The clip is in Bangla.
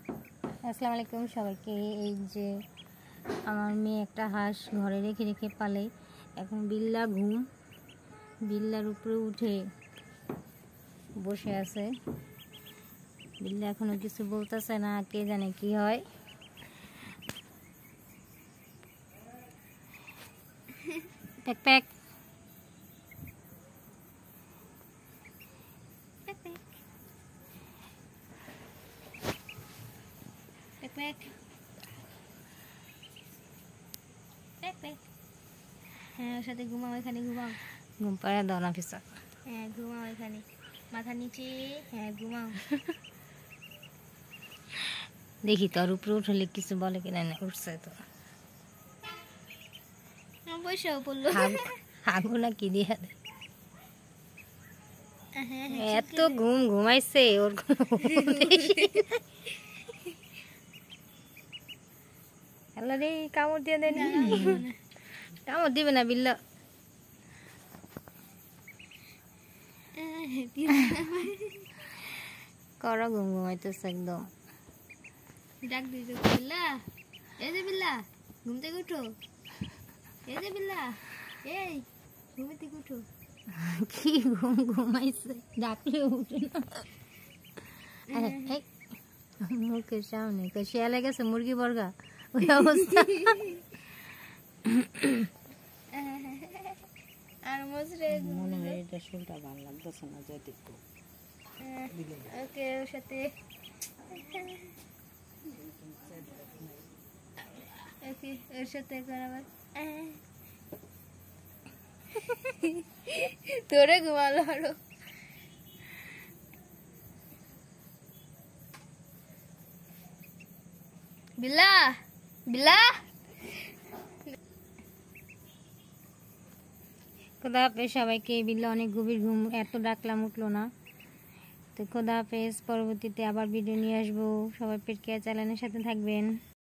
আসসালামু আলাইকুম সবাইকে। এই যে আমার মেয়ে একটা হাঁস ঘরে রেখে রেখে পালে, এখন বিল্লা ঘুম, বিল্লার উপরে উঠে বসে আছে। বিল্লা এখনো কিছু বলতেছে না, কে জানে কি হয়। প্যাক প্যাক হ্যাঁ, ওর সাথে ঘুমাও, এখানে ঘুমাও। ঘুম পাড়া দাও না পিছা। হ্যাঁ ঘুমাও এখানে, মাথা নিচে। হ্যাঁ ঘুমাও। দেখি তোর উপরে উঠলে কিছু বলে কিনা। না উঠছে তো, বসেও পড়লো। হাগু না কি দিয়ে এত ঘুম ঘুমাইছে ওর। হ্যালো রে, কামড় দিয়ে দেয়নি। কামড় দিবে না বিল্লা। করা ঘুম ঘুমাইতেছে একদম। ডাক দিতে বিল্লা, এই যে বিল্লা ঘুম থেকে উঠো, এই যে বিল্লা, এই ঘুম থেকে উঠো। কি ঘুম ঘুমাইছে, ডাকলে উঠে না। মুখের সামনে শিয়ালে গেছে মুরগি বর্গা, ওই অবস্থা। আর মনে হয় এটা শুনটা ভালো লাগতেছে না, যাই দেখবো। ওকে, ওর সাথে ওর সাথে আবার তোরে ঘুমালো আরো। বিল্লা বিল্লা, খোদা হাফেজ সবাইকে। বিল্লা অনেক গভীর ঘুম, এত ডাকলাম উঠলো না। তো খোদা হাফেজ, পরবর্তীতে আবার ভিডিও নিয়ে আসবো। সবাই পেট কেয়ার চ্যানেলের সাথে থাকবেন।